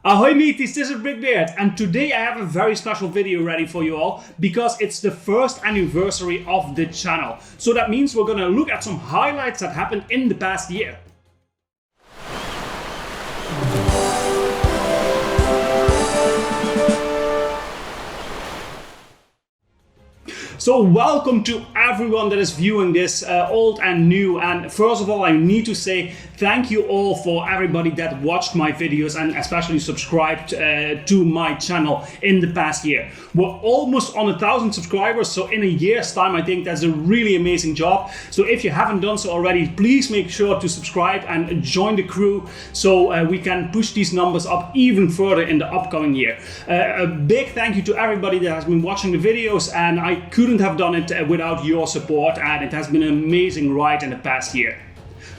Ahoy mateys, this is BrickBeard's, and today I have a very special video ready for you all because it's the first anniversary of the channel. So that means we're gonna look at some highlights that happened in the past year. So welcome to everyone that is viewing this, old and new, and first of all I need to say thank you all for everybody that watched my videos and especially subscribed to my channel in the past year. We're almost on 1,000 subscribers, so in a year's time I think that's a really amazing job. So if you haven't done so already, please make sure to subscribe and join the crew so we can push these numbers up even further in the upcoming year. A big thank you to everybody that has been watching the videos, and I couldn't have done it without your support, and it has been an amazing ride in the past year.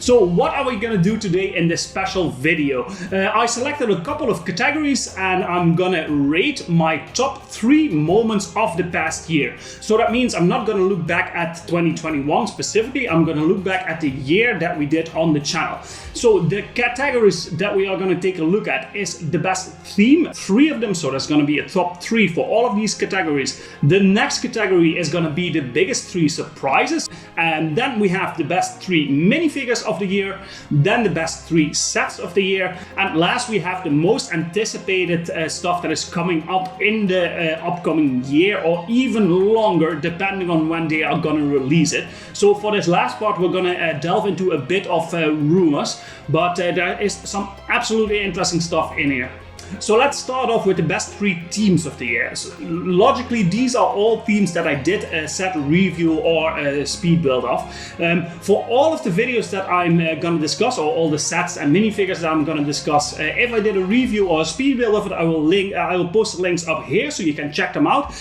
So what are we gonna do today in this special video? I selected a couple of categories and I'm gonna rate my top 3 moments of the past year. So that means I'm not gonna look back at 2021 specifically, I'm gonna look back at the year that we did on the channel. So the categories that we are gonna take a look at is the best theme, 3 of them, so there's gonna be a top 3 for all of these categories. The next category is gonna be the biggest 3 surprises, and then we have the best 3 minifigures of the year, then the best 3 sets of the year, and last we have the most anticipated stuff that is coming up in the upcoming year or even longer depending on when they are gonna release it. So for this last part we're gonna delve into a bit of rumors, but there is some absolutely interesting stuff in here. So let's start off with the best 3 themes of the year. So logically, these are all themes that I did a set review or a speed build of. For all of the videos that I'm gonna discuss, or all the sets and minifigures that I'm gonna discuss, if I did a review or a speed build of it, I will post the links up here so you can check them out.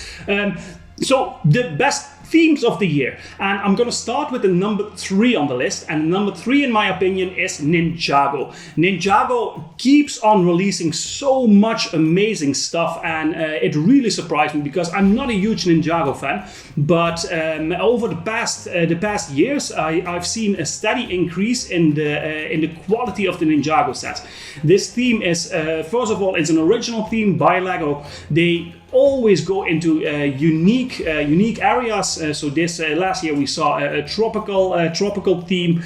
So the best themes of the year, and I'm gonna start with the number 3 on the list, and number 3 in my opinion is Ninjago. Ninjago keeps on releasing so much amazing stuff, and it really surprised me because I'm not a huge Ninjago fan, but over the past years I've seen a steady increase in the quality of the Ninjago sets. This theme is first of all, it's an original theme by Lego. They always go into unique areas. So this last year we saw a tropical theme.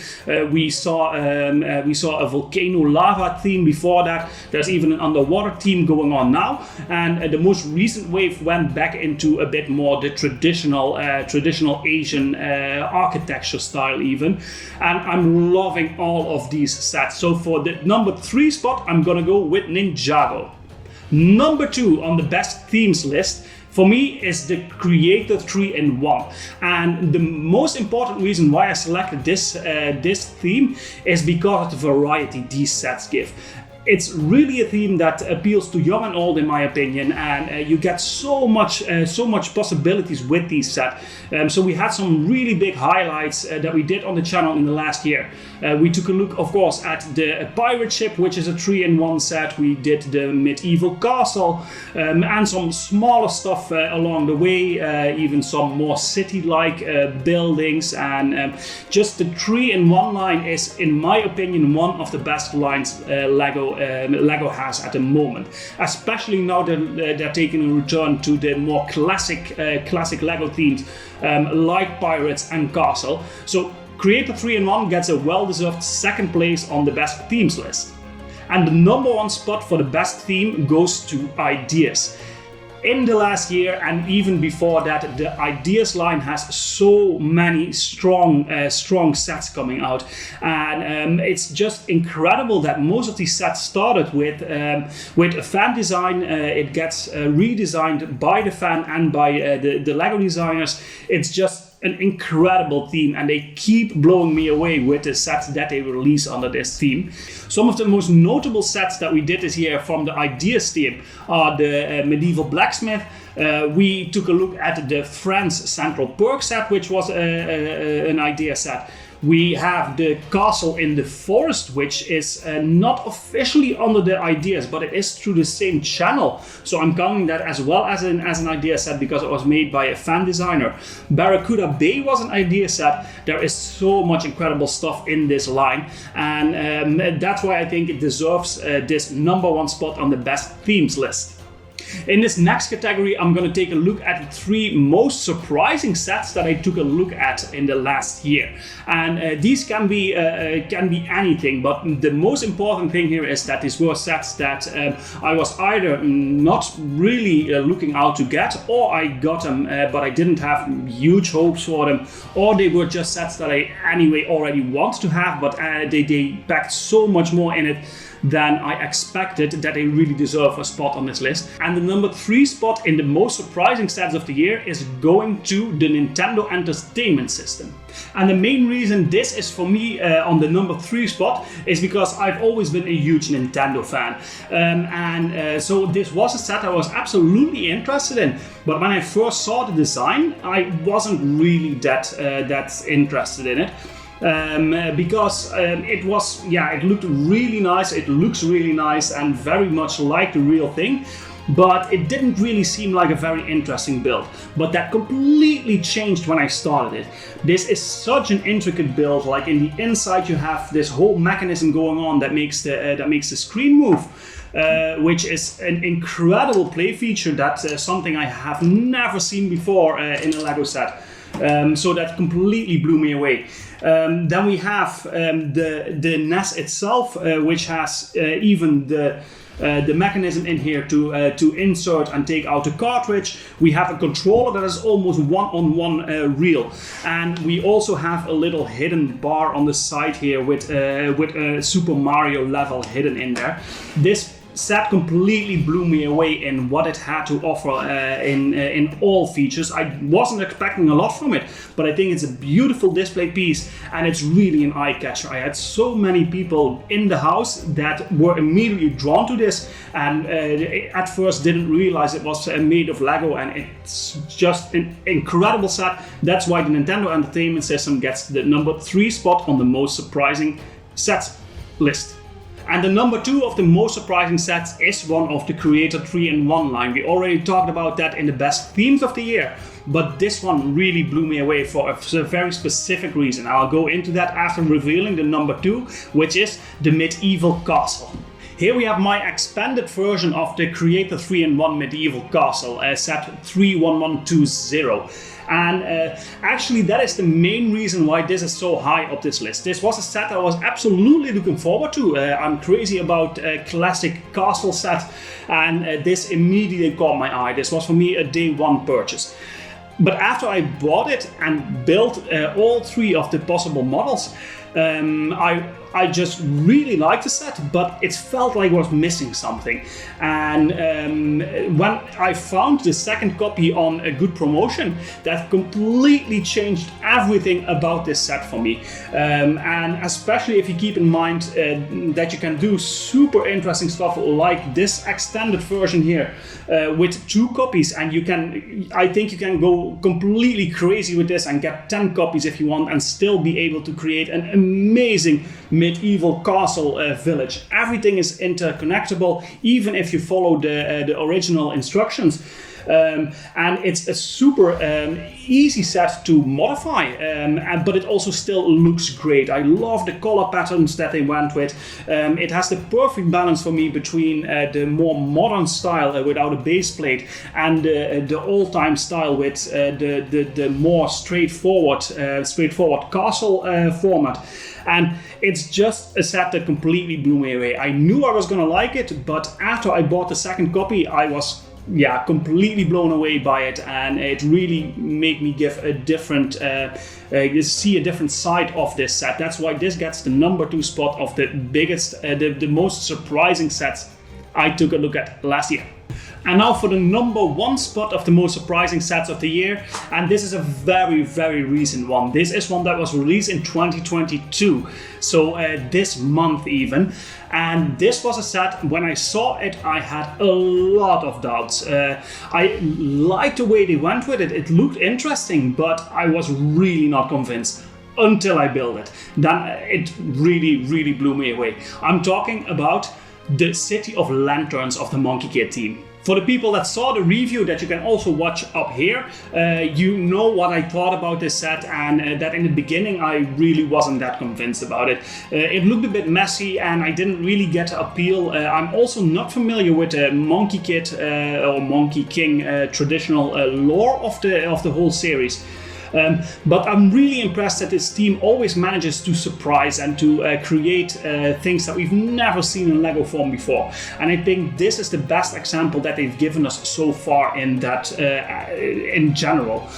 We saw a volcano lava theme before that. There's even an underwater theme going on now, and the most recent wave went back into a bit more the traditional Asian architecture style even, and I'm loving all of these sets. So for the number 3 spot I'm gonna go with Ninjago. Number 2 on the best themes list for me is the Creator 3-in-1, and the most important reason why I selected this theme is because of the variety these sets give. It's really a theme that appeals to young and old in my opinion, and you get so much possibilities with these sets. So we had some really big highlights that we did on the channel in the last year. We took a look, of course, at the pirate ship, which is a 3-in-1 set. We did the medieval castle, and some smaller stuff along the way, even some more city-like buildings, and just the 3-in-1 line is, in my opinion, one of the best lines Lego has at the moment, especially now that they're taking a return to the more classic Lego themes like pirates and castle. So Creator 3-in-1 gets a well-deserved 2nd place on the best themes list, and the number 1 spot for the best theme goes to Ideas. In the last year and even before that, the Ideas line has so many strong sets coming out, and it's just incredible that most of these sets started with a fan design. It gets redesigned by the fan and by the Lego designers. It's just an incredible theme, and they keep blowing me away with the sets that they release under this theme. Some of the most notable sets that we did this year from the Ideas theme are the medieval blacksmith. We took a look at the France Central Perk set, which was an idea set. We have the castle in the forest, which is not officially under the ideas, but it is through the same channel. So I'm counting that as well as an idea set because it was made by a fan designer. Barracuda Bay was an idea set. There is so much incredible stuff in this line, and that's why I think it deserves this #1 spot on the best themes list. In this next category, I'm going to take a look at the 3 most surprising sets that I took a look at in the last year. And these can be anything, but the most important thing here is that these were sets that I was either not really looking out to get, or I got them, but I didn't have huge hopes for them, or they were just sets that I anyway already want to have, but they packed so much more in it than I expected that they really deserve a spot on this list. And the #3 spot in the most surprising sets of the year is going to the Nintendo Entertainment System. And the main reason this is for me on the #3 spot is because I've always been a huge Nintendo fan. So this was a set I was absolutely interested in. But when I first saw the design, I wasn't really that interested in it. Because it looked really nice, it looks really nice and very much like the real thing, but it didn't really seem like a very interesting build. But that completely changed when I started it. This is such an intricate build, like in the inside you have this whole mechanism going on that makes the screen move. Which is an incredible play feature. That's something I have never seen before in a Lego set. So that completely blew me away. Then we have the NES itself, which has even the mechanism in here to insert and take out the cartridge. We have a controller that is almost one-on-one real, and we also have a little hidden bar on the side here with a Super Mario level hidden in there. This set completely blew me away in what it had to offer in all features. I wasn't expecting a lot from it, but I think it's a beautiful display piece and it's really an eye catcher. I had so many people in the house that were immediately drawn to this and at first didn't realize it was made of Lego, and it's just an incredible set. That's why the Nintendo Entertainment System gets the #3 spot on the most surprising sets list. And the #2 of the most surprising sets is one of the Creator 3-in-1 line. We already talked about that in the best themes of the year, but this one really blew me away for a very specific reason. I'll go into that after revealing the #2, which is the Medieval Castle. Here we have my expanded version of the Creator 3-in-1 Medieval Castle, set 31120. And actually that is the main reason why this is so high up this list. This was a set I was absolutely looking forward to. I'm crazy about classic castle sets, and this immediately caught my eye. This was for me a day one purchase. But after I bought it and built all 3 of the possible models, I just really liked the set, but it felt like I was missing something. And when I found the second copy on a good promotion, that completely changed everything about this set for me. And especially if you keep in mind that you can do super interesting stuff like this extended version here with 2 copies, and I think you can go completely crazy with this and get 10 copies if you want and still be able to create an amazing medieval castle village. Everything is interconnectable, even if you follow the original instructions. And it's a super easy set to modify, but it also still looks great. I love the color patterns that they went with. It has the perfect balance for me between the more modern style without a base plate and the old-time style with the more straightforward castle format. And it's just a set that completely blew me away. I knew I was gonna like it, but after I bought the second copy, I was completely blown away by it, and it really made me give a different see a different side of this set. That's why this gets the #2 spot of the biggest, the most surprising sets I took a look at last year. And now for the #1 spot of the most surprising sets of the year, and this is a very, very recent one. This is one that was released in 2022, so this month even. And this was a set, when I saw it, I had a lot of doubts. I liked the way they went with it. It looked interesting, but I was really not convinced. until I built it. Then it really blew me away. I'm talking about the City of Lanterns of the Monkey Kid team. For the people that saw the review that you can also watch up here, you know what I thought about this set, and that in the beginning I really wasn't that convinced about it. It looked a bit messy and I didn't really get the appeal. I'm also not familiar with the Monkey Kid or Monkey King traditional lore of the whole series. But I'm really impressed that this team always manages to surprise and to create things that we've never seen in Lego form before. And I think this is the best example that they've given us so far in that, in general.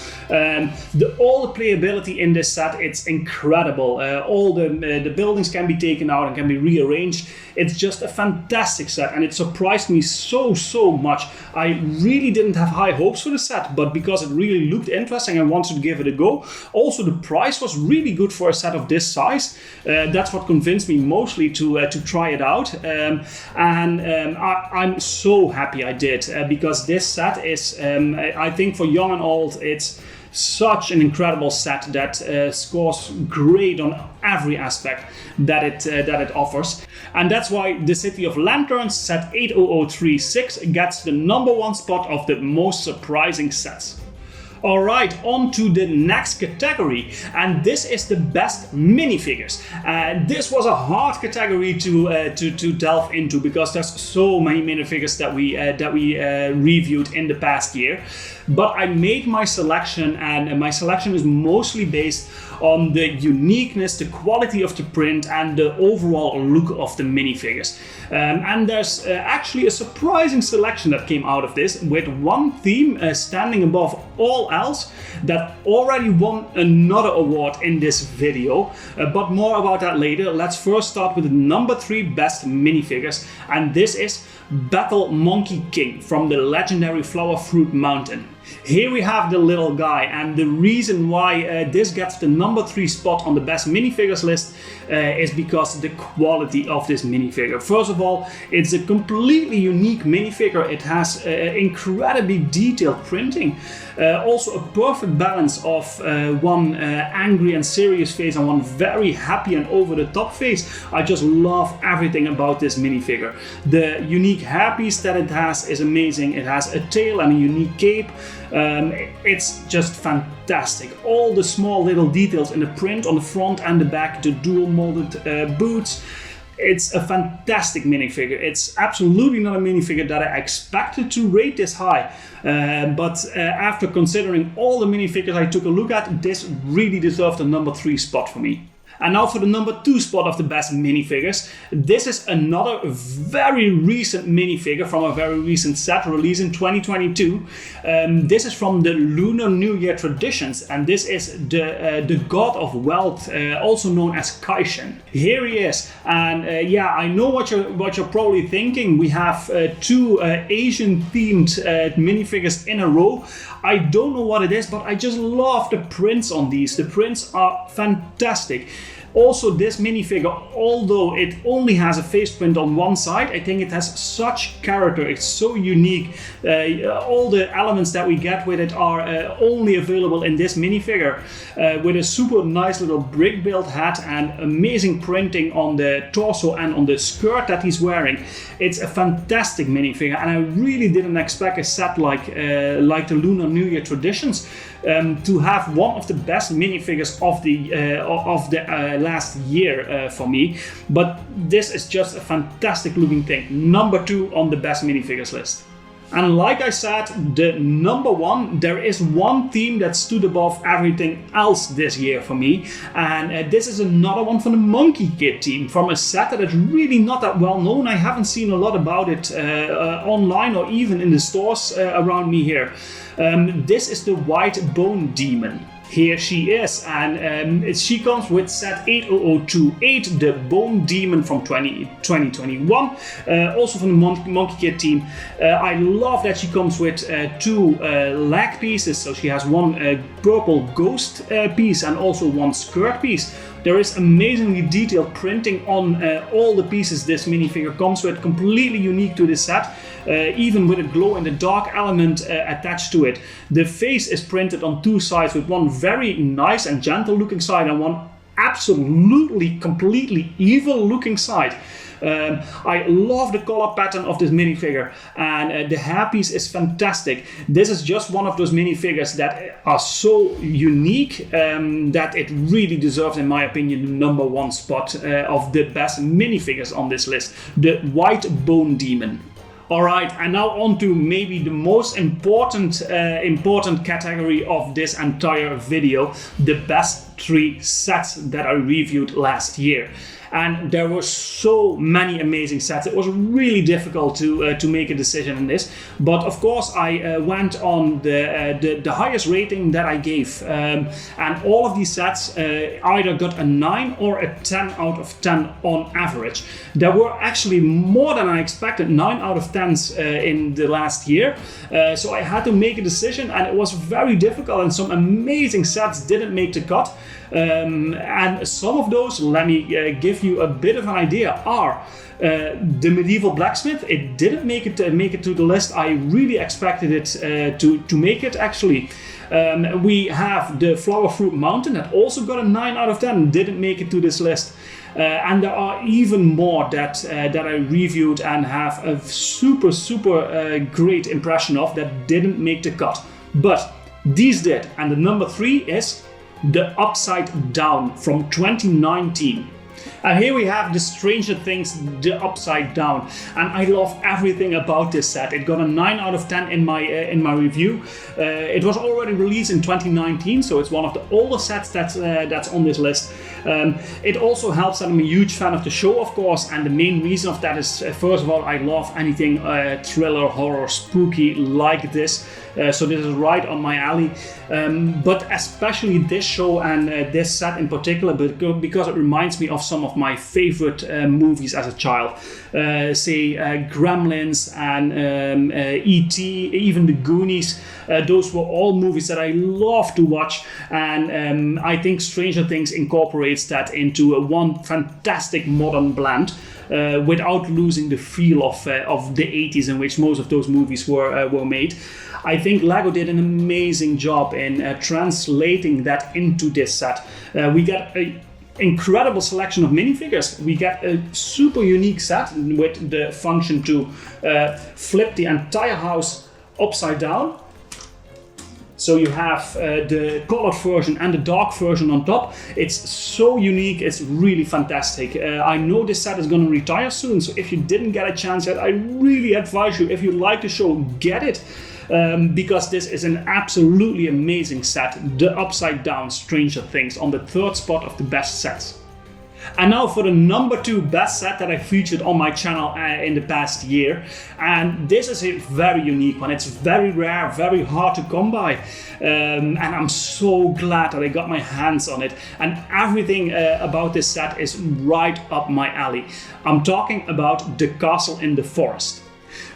All the playability in this set, it's incredible. All the buildings can be taken out and can be rearranged. It's just a fantastic set, and it surprised me so much. I really didn't have high hopes for the set, but because it really looked interesting, I wanted to give it a go. Also, the price was really good for a set of this size. That's what convinced me mostly to try it out. I'm so happy I did, because this set is, I think for young and old, it's such an incredible set that scores great on every aspect that it offers. And that's why the City of Lanterns set 80036 gets the #1 spot of the most surprising sets. Alright, on to the next category, and this is the best minifigures. This was a hard category to delve into, because there's so many minifigures that we reviewed in the past year. But I made my selection, and my selection is mostly based on the uniqueness, the quality of the print, and the overall look of the minifigures. And there's actually a surprising selection that came out of this, with one theme standing above all else that already won another award in this video. But more about that later. Let's first start with the #3 best minifigures, and this is Battle Monkey King from the legendary Flower Fruit Mountain. Here we have the little guy, and the reason why this gets the #3 spot on the best minifigures list is because the quality of this minifigure. First of all, it's a completely unique minifigure. It has incredibly detailed printing. Also a perfect balance of one angry and serious face and one very happy and over-the-top face. I just love everything about this minifigure. The unique hairpiece that it has is amazing. It has a tail and a unique cape. It's just fantastic. All the small little details in the print on the front and the back, the dual molded boots. It's a fantastic minifigure. It's absolutely not a minifigure that I expected to rate this high. But after considering all the minifigures I took a look at, this really deserved the #3 spot for me. And now for the #2 spot of the best minifigures. This is another very recent minifigure from a very recent set released in 2022. This is from the Lunar New Year traditions, and this is the god of wealth, also known as Kaishen. Here he is, and yeah, I know what you're probably thinking. We have two Asian-themed minifigures in a row. I don't know what it is, but I just love the prints on these. The prints are fantastic. Also, this minifigure, although it only has a face print on one side, I think it has such character. It's so unique. All the elements that we get with it are only available in this minifigure, with a super nice little BrickBeard's hat and amazing printing on the torso and on the skirt that he's wearing. It's a fantastic minifigure, and I really didn't expect a set like the Lunar New Year traditions to have one of the best minifigures of the last year for me. But this is just a fantastic looking thing. #2 on the best minifigures list. And like I said, the #1, there is one theme that stood above everything else this year for me, and this is another one from the Monkey Kid team, from a set that is really not that well known. I haven't seen a lot about it online or even in the stores around me here. This is the White Bone Demon. Here she is, and she comes with set 80028, the Bone Demon from 2021, also from the Monkey Kid team. I love that she comes with two leg pieces, so she has one purple ghost piece and also one skirt piece. There is amazingly detailed printing on all the pieces this minifigure comes with, completely unique to this set, even with a glow-in-the-dark element attached to it. The face is printed on two sides, with one very nice and gentle looking side and one absolutely completely evil looking side. I love the color pattern of this minifigure, and the hairpiece is fantastic. This is just one of those minifigures that are so unique that it really deserves, in my opinion, the #1 spot of the best minifigures on this list, the White Bone Demon. Alright, and now on to maybe the most important category of this entire video, the best 3 sets that I reviewed last year. And there were so many amazing sets. It was really difficult to make a decision in this. But of course, I went on the highest rating that I gave. And all of these sets either got a 9 or a 10 out of 10 on average. There were actually more than I expected 9 out of 10s in the last year. So I had to make a decision, and it was very difficult, and some amazing sets didn't make the cut. And some of those, let me give you a bit of an idea, are the Medieval Blacksmith. It didn't make it to the list. I really expected it to make it, actually. We have the Flower Fruit Mountain that also got a 9 out of 10, didn't make it to this list. And there are even more that I reviewed and have a super great impression of that didn't make the cut. But these did, and the number 3 is the Upside Down from 2019. And here we have the Stranger Things, the Upside Down, and I love everything about this set. It got a 9 out of 10 in my review. It was already released in 2019, so it's one of the older sets that's on this list. It also helps that I'm a huge fan of the show, of course, and the main reason of that is, first of all, I love anything thriller, horror, spooky like this. So this is right on my alley, but especially this show and this set in particular, because it reminds me of some of my favorite movies as a child. Say Gremlins and E.T., even The Goonies. Those were all movies that I love to watch, and I think Stranger Things incorporates that into one fantastic modern blend. Without losing the feel of the 80s in which most of those movies were made. I think LEGO did an amazing job in translating that into this set. We get an incredible selection of minifigures. We get a super unique set with the function to flip the entire house upside down. So you have the colored version and the dark version on top. It's so unique, it's really fantastic. I know this set is going to retire soon, so if you didn't get a chance yet, I really advise you, if you like the show, get it. Because this is an absolutely amazing set, the Upside Down Stranger Things, on the 3rd spot of the best sets. And now for the number 2 best set that I featured on my channel in the past year. And this is a very unique one. It's very rare, very hard to come by. And I'm so glad that I got my hands on it. And everything about this set is right up my alley. I'm talking about the Castle in the Forest.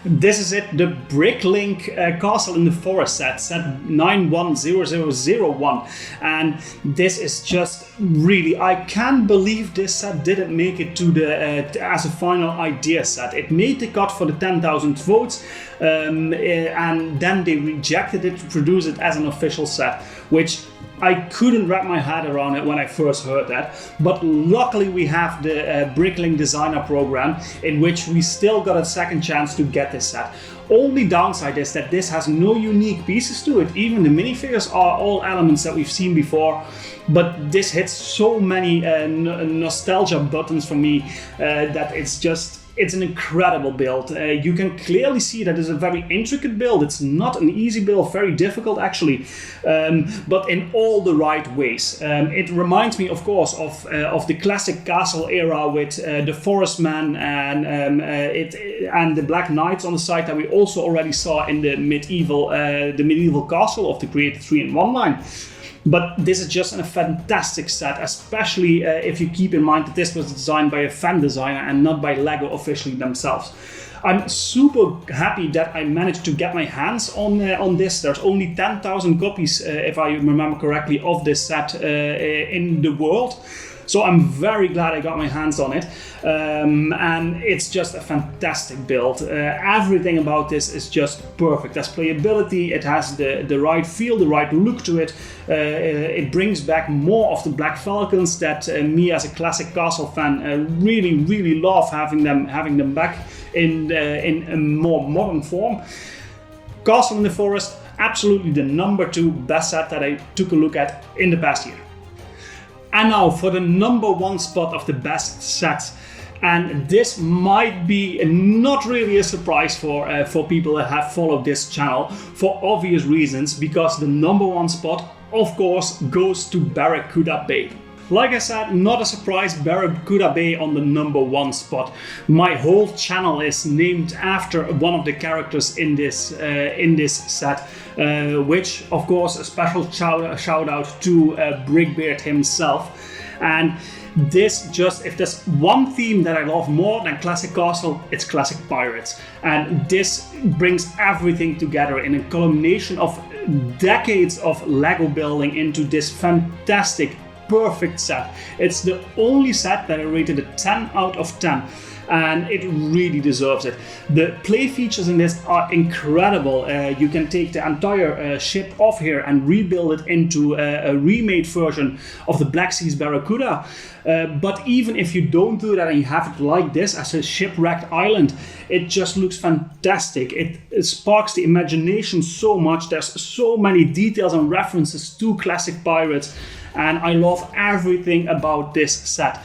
This is it, the Bricklink Castle in the Forest set 910001, and this is just really, I can't believe this set didn't make it to the as a final idea set. It made the cut for the 10,000 votes, and then they rejected it to produce it as an official set, which I couldn't wrap my head around it when I first heard that, but luckily we have the Bricklink Designer Program, in which we still got a second chance to get this set. Only downside is that this has no unique pieces to it. Even the minifigures are all elements that we've seen before, but this hits so many nostalgia buttons for me that it's an incredible build. You can clearly see that it's a very intricate build. It's not an easy build, very difficult actually, but in all the right ways. It reminds me, of course, of the classic castle era with the Forest Man and the Black Knights on the side that we also already saw in the medieval castle of the Created 3-in-1 line. But this is just a fantastic set, especially if you keep in mind that this was designed by a fan designer and not by LEGO officially themselves. I'm super happy that I managed to get my hands on this. There's only 10,000 copies, if I remember correctly, of this set in the world. So I'm very glad I got my hands on it, and it's just a fantastic build. Everything about this is just perfect. There's playability, it has the right feel, the right look to it. It brings back more of the Black Falcons that me as a classic Castle fan really love having them back in a more modern form. Castle in the Forest, absolutely the number 2 best set that I took a look at in the past year. And now for the number 1 spot of the best sets. And this might be not really a surprise for people that have followed this channel for obvious reasons, because the number 1 spot, of course, goes to Barracuda Bay. Like I said, not a surprise, Barracuda Bay on the number 1 spot. My whole channel is named after one of the characters in this set, which, of course, a special shout out to BrickBeard himself. And this just, if there's one theme that I love more than Classic Castle, it's Classic Pirates. And this brings everything together in a culmination of decades of Lego building into this fantastic, perfect set. It's the only set that I rated a 10 out of 10. And it really deserves it. The play features in this are incredible. You can take the entire ship off here and rebuild it into a remade version of the Black Seas Barracuda. But even if you don't do that and you have it like this as a shipwrecked island, it just looks fantastic. It sparks the imagination so much. There's so many details and references to classic pirates, and I love everything about this set.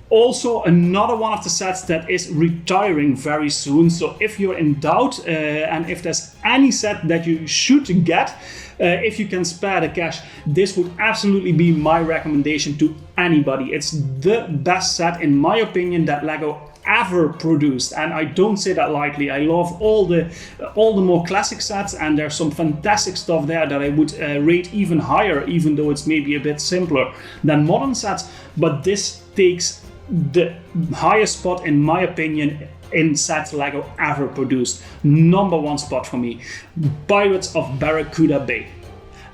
Also, another one of the sets that is retiring very soon. So if you're in doubt and if there's any set that you should get, if you can spare the cash, this would absolutely be my recommendation to anybody. It's the best set, in my opinion, that Lego ever produced, and I don't say that lightly. I love all the more classic sets, and there's some fantastic stuff there that I would rate even higher, even though it's maybe a bit simpler than modern sets. But this takes the highest spot, in my opinion, in sets Lego ever produced. Number 1 spot for me, Pirates of Barracuda Bay.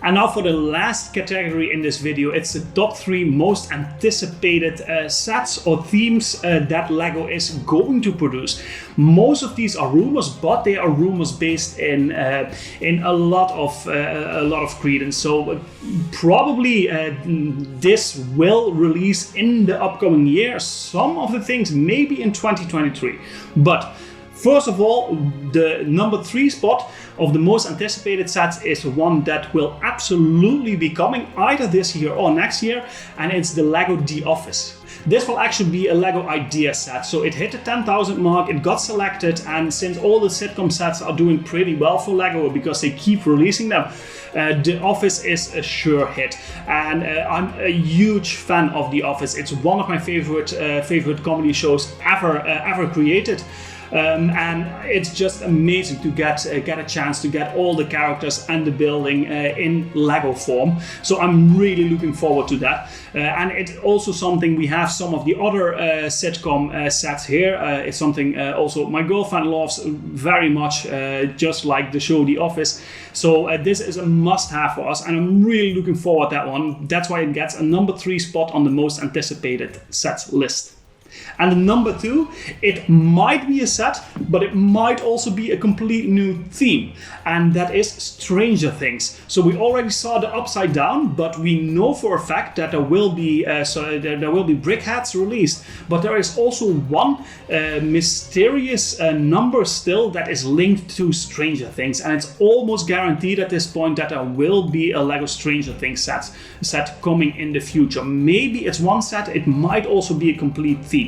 And now for the last category in this video, it's the top 3 most anticipated sets or themes that Lego is going to produce. Most of these are rumors, but they are rumors based in a lot of credence. So probably this will release in the upcoming year. Some of the things maybe in 2023, but first of all, the number 3 spot of the most anticipated sets is one that will absolutely be coming either this year or next year, and it's the Lego The Office. This will actually be a Lego idea set. So it hit the 10,000 mark, it got selected, and since all the sitcom sets are doing pretty well for Lego because they keep releasing them, The Office is a sure hit. And I'm a huge fan of The Office. It's one of my favorite comedy shows ever created. And it's just amazing to get a chance to get all the characters and the building in Lego form. So I'm really looking forward to that. And it's also something, we have some of the other sitcom sets here. It's something also my girlfriend loves very much, just like the show The Office. So this is a must-have for us, and I'm really looking forward to that one. That's why it gets a number 3 spot on the most anticipated sets list. And the number 2, it might be a set, but it might also be a complete new theme, and that is Stranger Things. So we already saw the Upside Down, but we know for a fact that there will be BrickHeads released. But there is also one mysterious number still that is linked to Stranger Things, and it's almost guaranteed at this point that there will be a Lego Stranger Things set coming in the future. Maybe it's one set, it might also be a complete theme.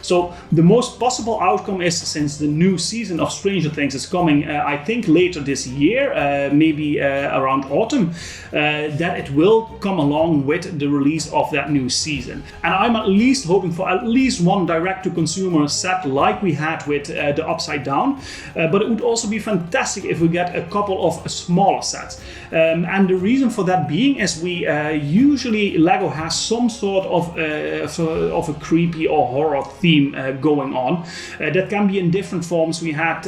So the most possible outcome is, since the new season of Stranger Things is coming, I think later this year, maybe around autumn, that it will come along with the release of that new season. And I'm at least hoping for at least one direct-to-consumer set like we had with the Upside Down, but it would also be fantastic if we get a couple of smaller sets. And the reason for that being is usually Lego has some sort of a creepy or horror theme going on. That can be in different forms. We had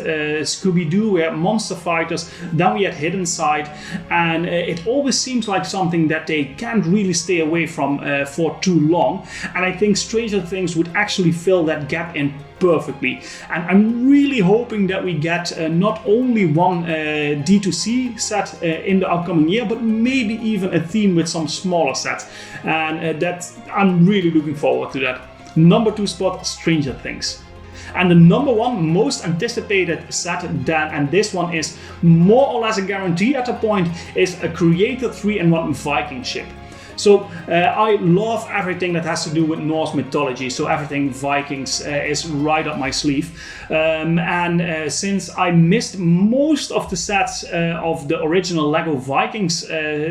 Scooby-Doo, we had Monster Fighters, then we had Hidden Side, and it always seems like something that they can't really stay away from for too long. And I think Stranger Things would actually fill that gap in perfectly. And I'm really hoping that we get not only one D2C set in the upcoming year, but maybe even a theme with some smaller sets. And I'm really looking forward to that. Number 2 spot, Stranger Things. And the number 1 most anticipated set, and this one is more or less a guarantee at a point, is a Creator 3-in-1 Viking ship. So I love everything that has to do with Norse mythology, so everything Vikings is right up my sleeve. And since I missed most of the sets of the original LEGO Vikings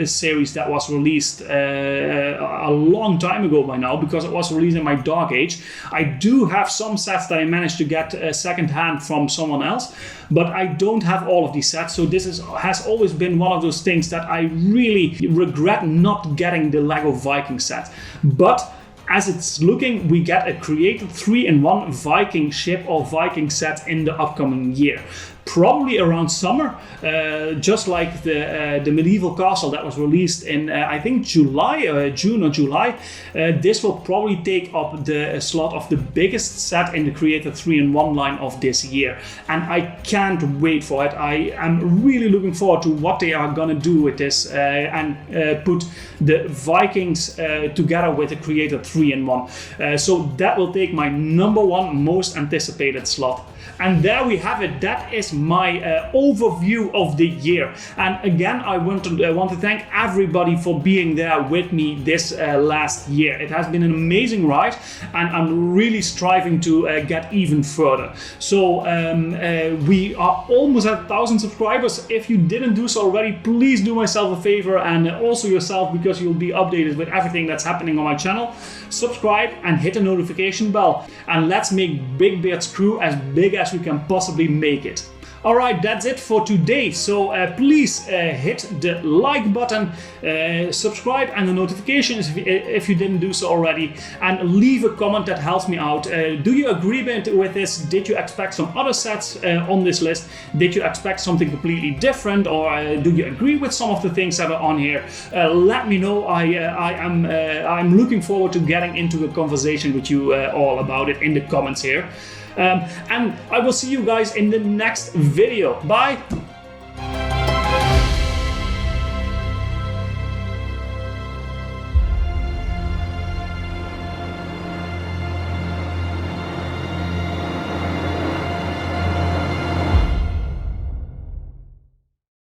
series that was released a long time ago by now, because it was released in my dark age, I do have some sets that I managed to get second hand from someone else, but I don't have all of these sets. So this has always been one of those things that I really regret not getting the LEGO Viking set. But as it's looking, we get a Creator 3-in-1 Viking ship or Viking set in the upcoming year. Probably around summer, just like the medieval castle that was released in I think June or July. This will probably take up the slot of the biggest set in the Creator 3-in-1 line of this year, and I can't wait for it. I am really looking forward to what they are gonna do with this and put the Vikings together with the Creator 3-in-1. So that will take my number 1 most anticipated slot. And there we have it. That is my overview of the year. And again, I want to thank everybody for being there with me this last year. It has been an amazing ride, and I'm really striving to get even further. So we are almost at 1,000 subscribers. If you didn't do so already, please do myself a favor, and also yourself, because you'll be updated with everything that's happening on my channel. Subscribe and hit the notification bell, and let's make BrickBeard's crew as big as we can possibly make it. Alright, that's it for today. So please hit the like button, subscribe and the notifications if you didn't do so already, and leave a comment that helps me out. Do you agree with this? Did you expect some other sets on this list? Did you expect something completely different, or do you agree with some of the things that are on here? Let me know. I'm looking forward to getting into a conversation with you all about it in the comments here. And I will see you guys in the next video. Bye!